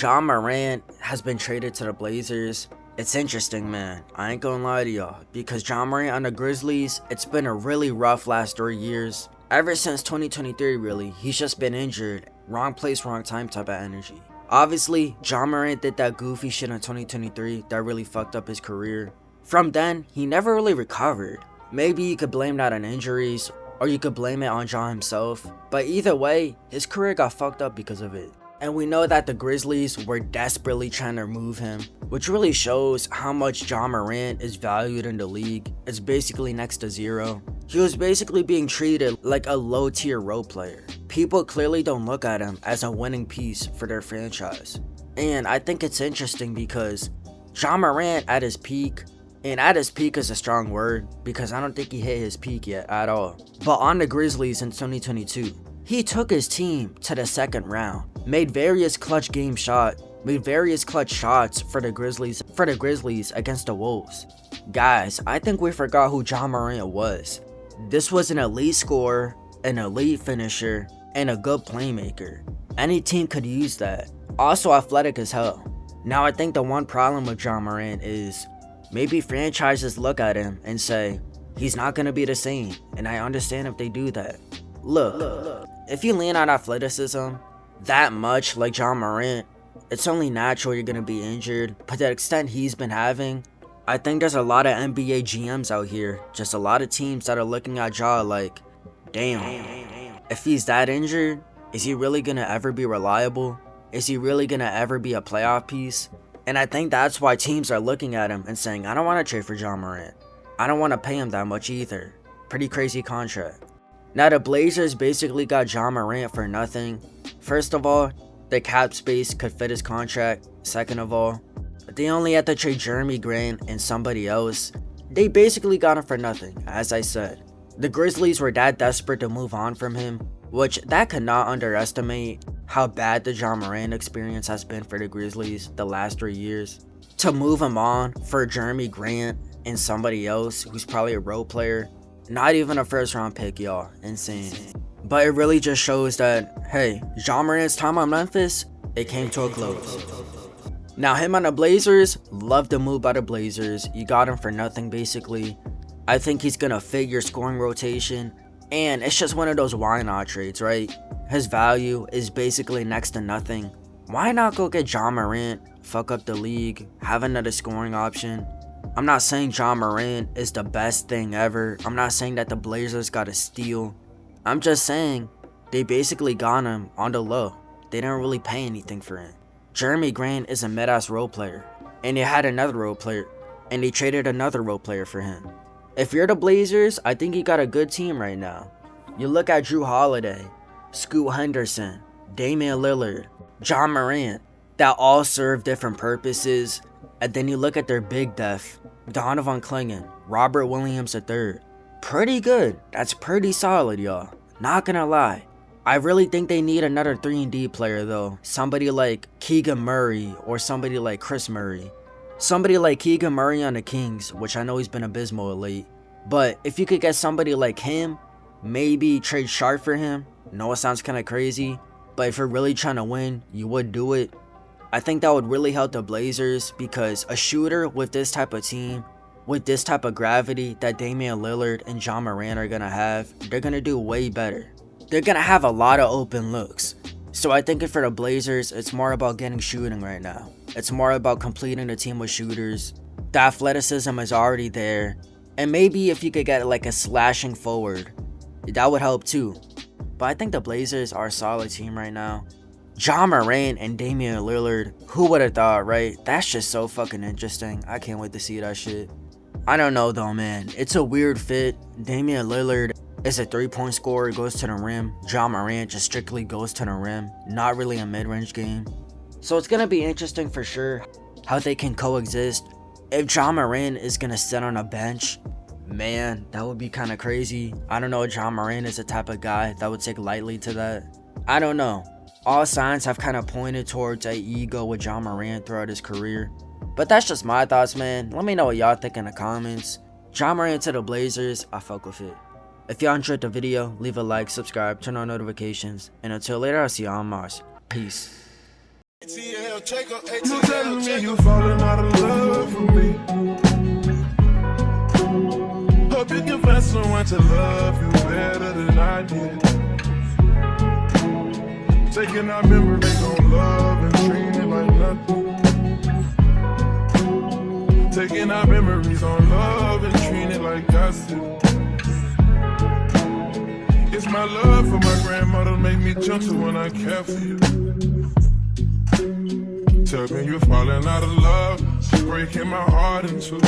Ja Morant has been traded to the Blazers. It's interesting, man. I ain't gonna lie to y'all, because Ja Morant on the Grizzlies, it's been a really rough last 3 years. Ever since 2023, really, he's just been injured. Wrong place, wrong time type of energy. Obviously, Ja Morant did that goofy shit in 2023 that really fucked up his career. From then, he never really recovered. Maybe you could blame that on injuries, or you could blame it on Ja himself. But either way, his career got fucked up because of it. And we know that the Grizzlies were desperately trying to remove him, which really shows how much Ja Morant is valued in the league. It's basically next to zero. He was basically being treated like a low tier role player. People clearly don't look at him as a winning piece for their franchise. And I think it's interesting because Ja Morant at his peak, and at his peak is a strong word because I don't think he hit his peak yet at all. But on the Grizzlies in 2022, he took his team to the second round, made various clutch shots for the Grizzlies against the Wolves. Guys, I think we forgot who Ja Morant was. This was an elite scorer, an elite finisher, and a good playmaker. Any team could use that. Also athletic as hell. Now I think the one problem with Ja Morant is maybe franchises look at him and say, he's not going to be the same, and I understand if they do that. Look, if you lean on athleticism that much like Ja Morant, it's only natural you're going to be injured. But to the extent he's been having, I think there's a lot of NBA GMs out here, just a lot of teams that are looking at Ja like, damn, if he's that injured, is he really going to ever be reliable? Is he really going to ever be a playoff piece? And I think that's why teams are looking at him and saying, I don't want to trade for Ja Morant. I don't want to pay him that much either. Pretty crazy contract. Now the Blazers basically got Ja Morant for nothing. First of all, the cap space could fit his contract. Second of all, they only had to trade Jeremy Grant and somebody else. They basically got him for nothing, as I said. The Grizzlies were that desperate to move on from him, which that could not underestimate how bad the Ja Morant experience has been for the Grizzlies the last 3 years. To move him on for Jeremy Grant and somebody else who's probably a role player, not even a first round pick, y'all. Insane. But it really just shows that, hey, Ja Morant's time on Memphis, it came to a close. Now him on the Blazers, love the move by the Blazers. You got him for nothing basically. I think he's gonna fit your scoring rotation. And it's just one of those why not trades, right? His value is basically next to nothing. Why not go get Ja Morant, fuck up the league, have another scoring option? I'm not saying Ja Morant is the best thing ever. I'm not saying that the Blazers got a steal. I'm just saying they basically got him on the low. They didn't really pay anything for him. Jeremy Grant is a mid-ass role player, and they had another role player, and they traded another role player for him. If you're the Blazers, I think you got a good team right now. You look at Drew Holiday, Scoot Henderson, Damian Lillard, Ja Morant, that all serve different purposes. And then you look at their big depth, Donovan Clingan, Robert Williams III. Pretty good. That's pretty solid, y'all. Not gonna lie. I really think they need another 3-and-D player though. Somebody like Keegan Murray or somebody like Chris Murray. Somebody like Keegan Murray on the Kings, which I know he's been abysmal late. But if you could get somebody like him, maybe trade Sharp for him. No, it sounds kind of crazy. But if you're really trying to win, you would do it. I think that would really help the Blazers because a shooter with this type of team, with this type of gravity that Damian Lillard and Ja Morant are going to have, they're going to do way better. They're going to have a lot of open looks. So I think for the Blazers, it's more about getting shooting right now. It's more about completing the team with shooters. The athleticism is already there. And maybe if you could get like a slashing forward, that would help too. But I think the Blazers are a solid team right now. Ja Morant and Damian Lillard, who would have thought, right? That's just so fucking interesting. I can't wait to see that shit. I don't know though, man. It's a weird fit. Damian Lillard is a 3-point scorer, goes to the rim. Ja Morant just strictly goes to the rim. Not really a mid-range game. So it's going to be interesting for sure how they can coexist. If Ja Morant is going to sit on a bench, man, that would be kind of crazy. I don't know if Ja Morant is the type of guy that would take lightly to that. I don't know. All signs have kind of pointed towards a ego with Ja Morant throughout his career. But that's just my thoughts, man. Let me know what y'all think in the comments. Ja Morant to the Blazers, I fuck with it. If y'all enjoyed the video, leave a like, subscribe, turn on notifications. And until later, I'll see y'all on Mars. Peace. You telling me you falling out of love for me. Hope you can find someone to love you better than I did. Taking our memories on love and treating it like nothing. Taking our memories on love and treating it like gossip. It's my love for my grandmother make me gentle when I care for you. Tell me you're falling out of love, she's breaking my heart in two.